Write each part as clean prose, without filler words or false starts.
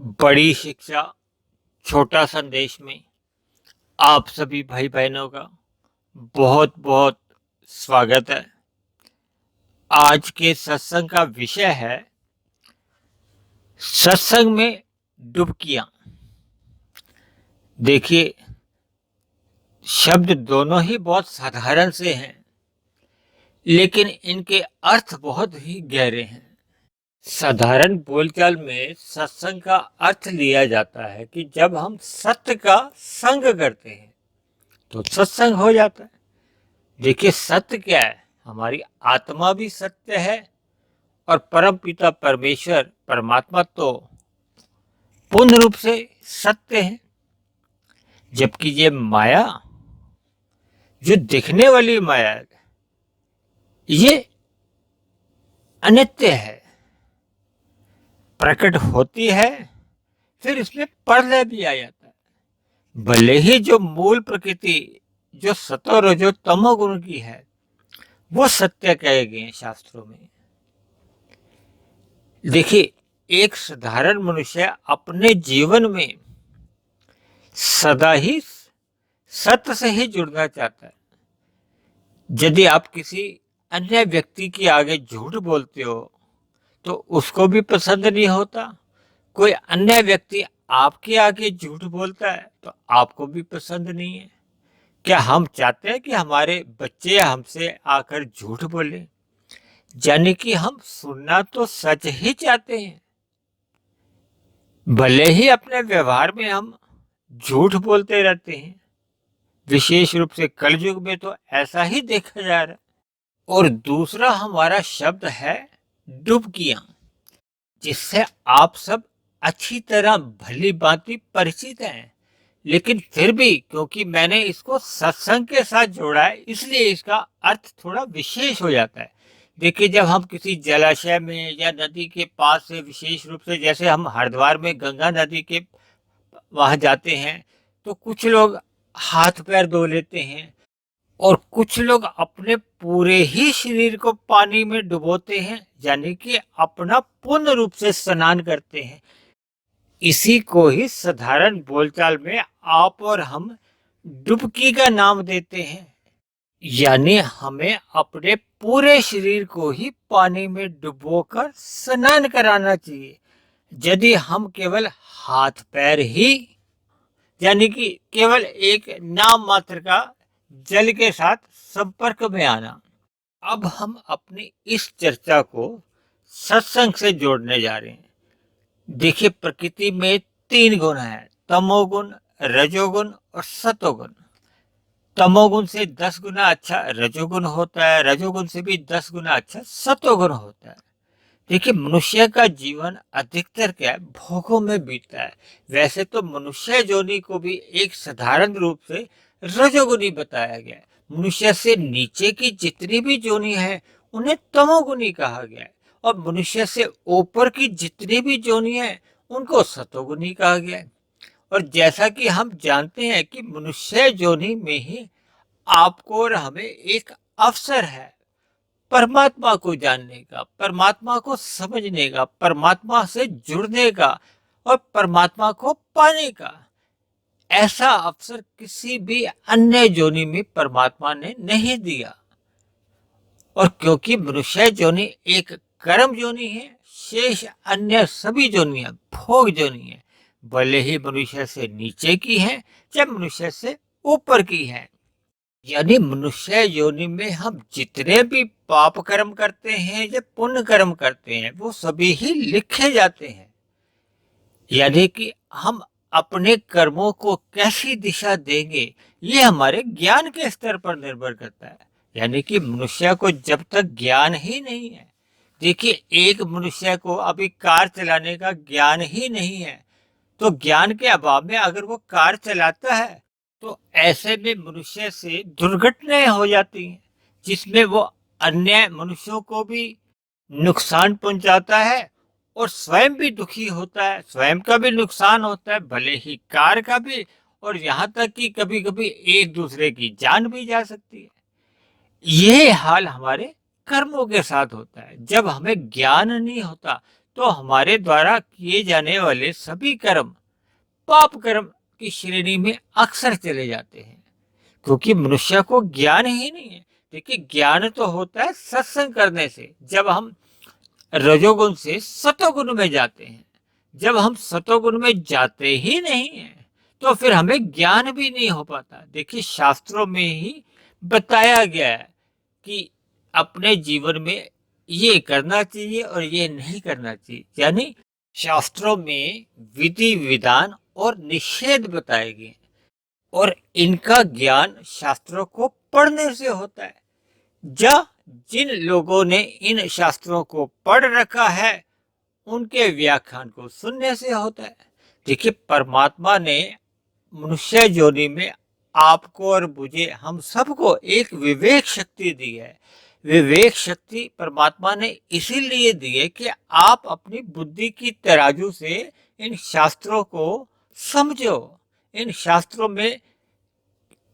बड़ी शिक्षा छोटा संदेश में आप सभी भाई बहनों का बहुत बहुत स्वागत है। आज के सत्संग का विषय है सत्संग में डुबकियां। देखिए, शब्द दोनों ही बहुत साधारण से हैं, लेकिन इनके अर्थ बहुत ही गहरे हैं। साधारण बोलचाल में सत्संग का अर्थ लिया जाता है कि जब हम सत्य का संग करते हैं तो सत्संग हो जाता है। देखिए, सत्य क्या है? हमारी आत्मा भी सत्य है और परम पिता परमेश्वर परमात्मा तो पूर्ण रूप से सत्य है। जबकि ये माया, जो दिखने वाली माया है, ये अनित्य है, प्रकट होती है फिर इसमें प्रलय भी आ जाता है। भले ही जो मूल प्रकृति जो सतो रजो तमो गुण की है वो सत्य कहे गए हैं शास्त्रों में। देखिए, एक साधारण मनुष्य अपने जीवन में सदा ही सत्य से ही जुड़ना चाहता है। यदि आप किसी अन्य व्यक्ति के आगे झूठ बोलते हो तो उसको भी पसंद नहीं होता। कोई अन्य व्यक्ति आपके आगे झूठ बोलता है तो आपको भी पसंद नहीं है। क्या हम चाहते हैं कि हमारे बच्चे हमसे आकर झूठ बोले? यानी कि हम सुनना तो सच ही चाहते हैं, भले ही अपने व्यवहार में हम झूठ बोलते रहते हैं। विशेष रूप से कलयुग में तो ऐसा ही देखा जा रहा है। और दूसरा हमारा शब्द है डुबकियां, जिससे आप सब अच्छी तरह भली भांति परिचित हैं, लेकिन फिर भी क्योंकि मैंने इसको सत्संग के साथ जोड़ा है इसलिए इसका अर्थ थोड़ा विशेष हो जाता है। देखिए, जब हम किसी जलाशय में या नदी के पास से, विशेष रूप से जैसे हम हरिद्वार में गंगा नदी के वहां जाते हैं, तो कुछ लोग हाथ पैर धो लेते हैं और कुछ लोग अपने पूरे ही शरीर को पानी में डुबोते हैं, यानी कि अपना पूर्ण रूप से स्नान करते हैं। इसी को ही साधारण बोलचाल में आप और हम डुबकी का नाम देते हैं। यानी हमें अपने पूरे शरीर को ही पानी में डुबोकर स्नान कराना चाहिए। यदि हम केवल हाथ पैर ही, यानी कि केवल एक नाम मात्र का जल के साथ संपर्क में आना। अब हम अपनी इस चर्चा को सत्संग से जोड़ने जा रहे हैं। देखिए, प्रकृति में 3 गुण है, तमोगुण, रजोगुण और सतोगुण। तमोगुण से 10 गुना अच्छा रजोगुण होता है, रजोगुण से भी 10 गुना अच्छा सतोगुण होता है। देखिए, मनुष्य का जीवन अधिकतर क्या है, भोगों में बीतता है। वैसे तो मनुष्य योनि को भी एक साधारण रूप से रजोगुणी बताया गया है। मनुष्य से नीचे की जितनी भी योनि है उन्हें तमोगुणी कहा गया है, और मनुष्य से ऊपर की जितनी भी योनि है उनको सतोगुणी कहा गया है। और जैसा कि हम जानते हैं कि मनुष्य योनि में ही आपको और हमें एक अवसर है परमात्मा को जानने का, परमात्मा को समझने का, परमात्मा से जुड़ने का और परमात्मा को पाने का। ऐसा अवसर किसी भी अन्य योनि में परमात्मा ने नहीं दिया। और क्योंकि मनुष्य योनि एक कर्म योनि है, शेष अन्य सभी योनियां भोग योनि है, भले ही मनुष्य से नीचे की है या मनुष्य से ऊपर की है। यानी मनुष्य योनि में हम जितने भी पाप कर्म करते हैं या पुण्य कर्म करते हैं वो सभी ही लिखे जाते हैं। यानी कि हम अपने कर्मों को कैसी दिशा देंगे ये हमारे ज्ञान के स्तर पर निर्भर करता है। यानी कि मनुष्य को जब तक ज्ञान ही नहीं है, देखिए, एक मनुष्य को अभी कार चलाने का ज्ञान ही नहीं है, तो ज्ञान के अभाव में अगर वो कार चलाता है तो ऐसे में मनुष्य से दुर्घटनाएं हो जाती हैं, जिसमें वो अन्य मनुष्यों को भी नुकसान पहुंचाता है और स्वयं भी दुखी होता है, स्वयं का भी नुकसान होता है, भले ही कार का भी, और यहाँ तक कि कभी कभी एक दूसरे की जान भी जा सकती है। यह हाल हमारे कर्मों के साथ होता है। जब हमें ज्ञान नहीं होता तो हमारे द्वारा किए जाने वाले सभी कर्म पाप कर्म की श्रेणी में अक्सर चले जाते हैं, क्योंकि मनुष्य को ज्ञान ही नहीं है। देखिए, ज्ञान तो होता है सत्संग करने से, जब हम रजोगुण से सतोगुण में जाते हैं। जब हम सतोगुण में जाते ही नहीं हैं तो फिर हमें ज्ञान भी नहीं हो पाता। देखिए, शास्त्रों में ही बताया गया है कि अपने जीवन में ये करना चाहिए और ये नहीं करना चाहिए, यानी शास्त्रों में विधि विधान और निषेध बताए गए और इनका ज्ञान शास्त्रों को पढ़ने से होता है। जिन लोगों ने इन शास्त्रों को पढ़ रखा है उनके व्याख्यान को सुनने से होता है। देखिए, परमात्मा ने मनुष्य योनि में आपको और मुझे हम सबको एक विवेक शक्ति दी है। विवेक शक्ति परमात्मा ने इसीलिए दी है कि आप अपनी बुद्धि की तराजू से इन शास्त्रों को समझो। इन शास्त्रों में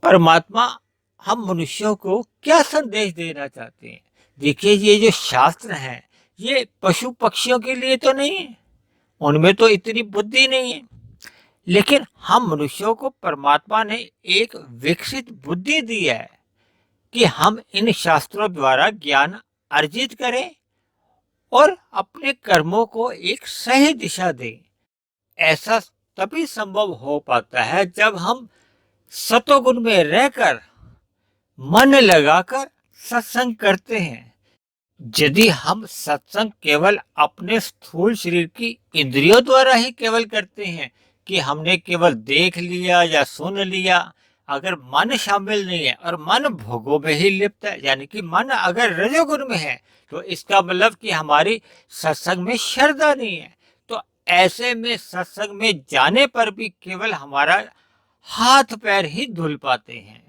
परमात्मा हम मनुष्यों को क्या संदेश देना चाहते हैं। देखिए, ये जो शास्त्र हैं ये पशु पक्षियों के लिए तो नहीं है, उनमें तो इतनी बुद्धि नहीं है, लेकिन हम मनुष्यों को परमात्मा ने एक विकसित बुद्धि दी है कि हम इन शास्त्रों द्वारा ज्ञान अर्जित करें और अपने कर्मों को एक सही दिशा दें। ऐसा तभी संभव हो पाता है जब हम सतोगुण में रहकर मन लगाकर सत्संग करते हैं। यदि हम सत्संग केवल अपने स्थूल शरीर की इंद्रियों द्वारा ही केवल करते हैं कि हमने केवल देख लिया या सुन लिया, अगर मन शामिल नहीं है और मन भोगों में ही लिप्त है, यानी कि मन अगर रजोगुण में है, तो इसका मतलब कि हमारी सत्संग में श्रद्धा नहीं है। तो ऐसे में सत्संग में जाने पर भी केवल हमारा हाथ पैर ही धुल पाते हैं।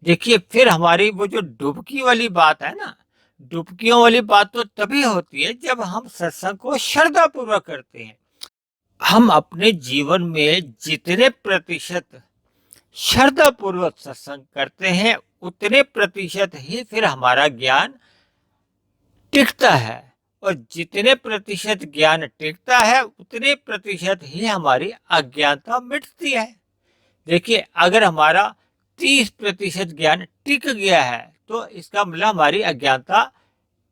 देखिए, फिर हमारी वो जो डुबकी वाली बात है ना, डुबकियों वाली बात तो तभी होती है जब हम सत्संग को श्रद्धा पूर्वक करते हैं। हम अपने जीवन में जितने प्रतिशत श्रद्धा पूर्वक सत्संग करते हैं उतने प्रतिशत ही फिर हमारा ज्ञान टिकता है, और जितने प्रतिशत ज्ञान टिकता है उतने प्रतिशत ही हमारी अज्ञानता मिटती है। देखिए, अगर हमारा 30% ज्ञान टिक गया है तो इसका मतलब हमारी अज्ञानता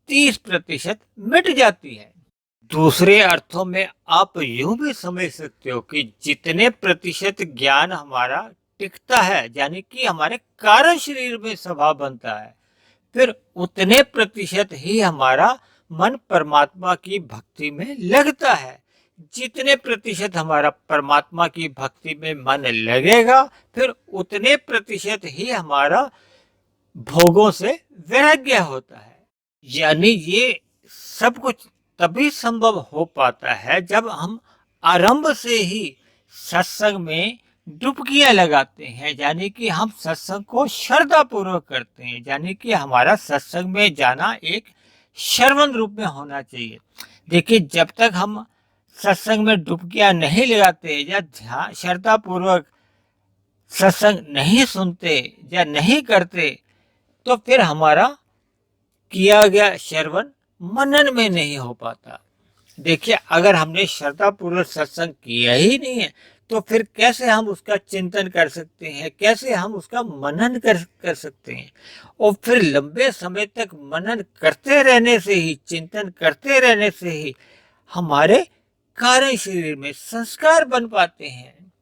30% मिट जाती है। दूसरे अर्थों में आप यूं भी समझ सकते हो कि जितने प्रतिशत ज्ञान हमारा टिकता है, यानी कि हमारे कारण शरीर में स्वभाव बनता है, फिर उतने प्रतिशत ही हमारा मन परमात्मा की भक्ति में लगता है। जितने प्रतिशत हमारा परमात्मा की भक्ति में मन लगेगा, फिर उतने प्रतिशत ही हमारा भोगों से वैराग्य होता है। यानी ये सब कुछ तभी संभव हो पाता है जब हम आरंभ से ही सत्संग में डुबकियां लगाते हैं, यानी कि हम सत्संग को श्रद्धा पूर्वक करते हैं, यानी कि हमारा सत्संग में जाना एक श्रवण रूप में होना चाहिए। देखिए, जब तक हम सत्संग में डुबकियां नहीं लगाते या ध्यान श्रद्धा पूर्वक सत्संग नहीं सुनते या नहीं करते, तो फिर हमारा किया गया श्रवण मनन में नहीं हो पाता। देखिए, अगर हमने श्रद्धा पूर्वक सत्संग किया ही नहीं है तो फिर कैसे हम उसका चिंतन कर सकते हैं, कैसे हम उसका मनन कर सकते हैं। और फिर लंबे समय तक मनन करते रहने से ही, चिंतन करते रहने से ही हमारे कारण शरीर में संस्कार बन पाते हैं।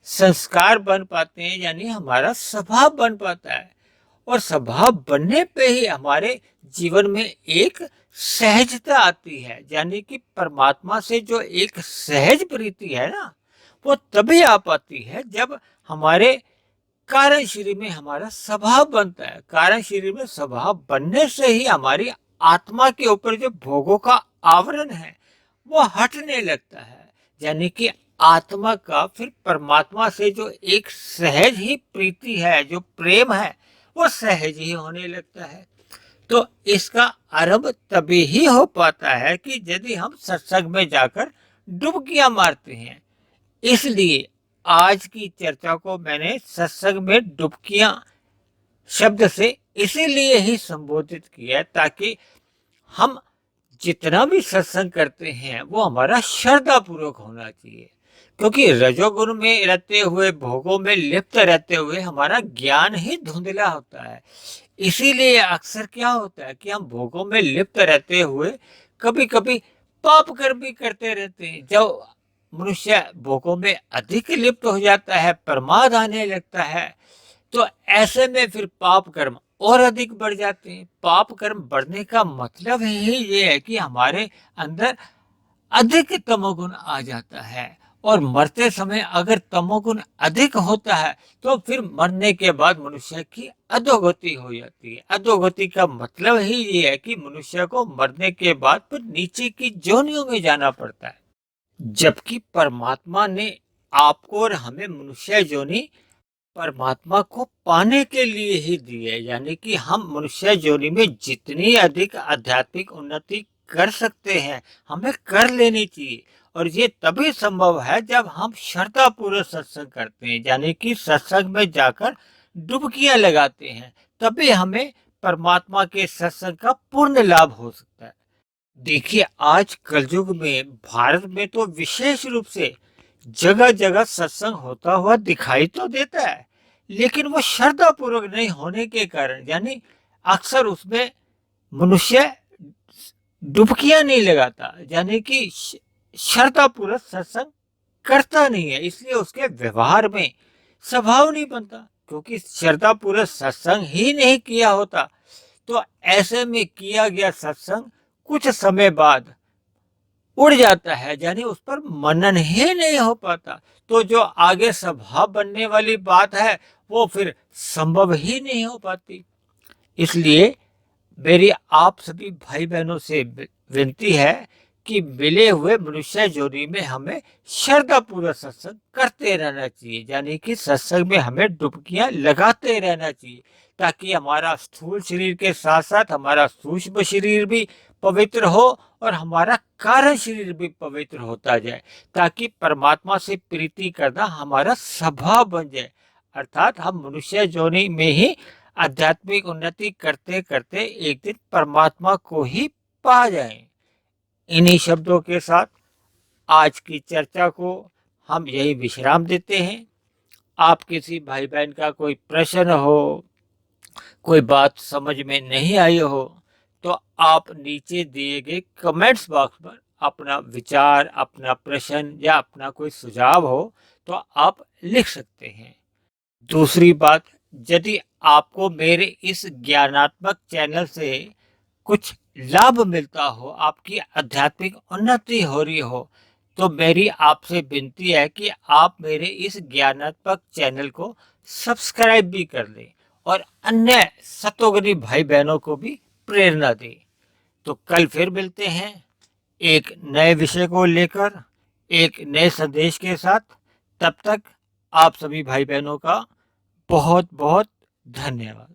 संस्कार बन पाते हैं यानी हमारा स्वभाव बन पाता है, और स्वभाव बनने पे ही हमारे जीवन में एक सहजता आती है, यानी कि परमात्मा से जो एक सहज प्रीति है ना, वो तभी आ पाती है जब हमारे कारण शरीर में हमारा स्वभाव बनता है। कारण शरीर में स्वभाव बनने से ही हमारी आत्मा के ऊपर जो भोगों का आवरण है वो हटने लगता है, यानी कि आत्मा का फिर परमात्मा से जो एक सहज ही प्रीति है, जो प्रेम है, वो सहज ही होने लगता है। तो इसका आरंभ तभी ही हो पाता है कि यदि हम सत्संग में जाकर डुबकियां मारते हैं। इसलिए आज की चर्चा को मैंने सत्संग में डुबकियां शब्द से इसीलिए ही संबोधित किया ताकि हम जितना भी सत्संग करते हैं वो हमारा श्रद्धा पूर्वक होना चाहिए, क्योंकि रजोगुण में रहते हुए, भोगों में लिप्त रहते हुए हमारा ज्ञान ही धुंधला होता है। इसीलिए अक्सर क्या होता है कि हम भोगों में लिप्त रहते हुए कभी कभी पाप कर्म भी करते रहते हैं। जब मनुष्य भोगों में अधिक लिप्त हो जाता है, प्रमाद आने लगता है, तो ऐसे में फिर पाप कर्म और अधिक बढ़ जाते हैं। पाप कर्म बढ़ने का मतलब ही ये है कि हमारे अंदर अधिक तमोगुण आ जाता है, और मरते समय अगर तमोगुण अधिक होता है तो फिर मरने के बाद मनुष्य की अधोगति हो जाती है। अधोगति का मतलब ही ये है कि मनुष्य को मरने के बाद फिर नीचे की योनियों में जाना पड़ता है, जबकि परमात्मा ने आपको और हमें मनुष्य योनि परमात्मा को पाने के लिए ही दी है। यानी कि हम मनुष्य योनि में जितनी अधिक आध्यात्मिक उन्नति कर सकते हैं हमें कर लेनी चाहिए, और ये तभी संभव है जब हम श्रद्धा पूर्वक सत्संग करते हैं, यानी कि सत्संग में जाकर डुबकियां लगाते हैं, तभी हमें परमात्मा के सत्संग का पूर्ण लाभ हो सकता है। देखिए, आज कलयुग में भारत में तो विशेष रूप से जगह जगह सत्संग होता हुआ दिखाई तो देता है, लेकिन वो श्रद्धा पूर्वक नहीं होने के कारण, यानी अक्सर उसमें मनुष्य डुबकियां नहीं लगाता, यानी कि श्रद्धा पूर्वक सत्संग करता नहीं है, इसलिए उसके व्यवहार में स्वभाव नहीं बनता, क्योंकि श्रद्धा पूर्वक सत्संग ही नहीं किया होता। तो ऐसे में किया गया सत्संग कुछ समय बाद उड़ जाता है, यानी उस पर मनन ही नहीं हो पाता, तो जो आगे स्वभाव बनने वाली बात है वो फिर संभव ही नहीं हो पाती। इसलिए मेरी आप सभी भाई बहनों से विनती है कि मिले हुए मनुष्य जोड़ी में हमें श्रद्धा पूर्वक सत्संग करते रहना चाहिए, यानी कि सत्संग में हमें डुबकियां लगाते रहना चाहिए, ताकि हमारा स्थूल शरीर के साथ साथ हमारा सूक्ष्म शरीर भी पवित्र हो और हमारा कारण शरीर भी पवित्र होता जाए, ताकि परमात्मा से प्रीति करना हमारा स्वभाव बन जाए। अर्थात हम मनुष्य जोनि में ही आध्यात्मिक उन्नति करते करते एक दिन परमात्मा को ही पा जाएं। इन्हीं शब्दों के साथ आज की चर्चा को हम यही विश्राम देते हैं। आप किसी भाई बहन का कोई प्रश्न हो, कोई बात समझ में नहीं आई हो, तो आप नीचे दिए गए कमेंट्स बॉक्स पर अपना विचार, अपना प्रश्न या अपना कोई सुझाव हो तो आप लिख सकते हैं। दूसरी बात, यदि आपको मेरे इस ज्ञानात्मक चैनल से कुछ लाभ मिलता हो, आपकी आध्यात्मिक उन्नति हो रही हो, तो मेरी आपसे विनती है कि आप मेरे इस ज्ञानात्मक चैनल को सब्सक्राइब भी कर लें और अन्य सतोगनी भाई बहनों को भी प्रेरणा दें। तो कल फिर मिलते हैं एक नए विषय को लेकर, एक नए संदेश के साथ। तब तक आप सभी भाई बहनों का बहुत बहुत धन्यवाद।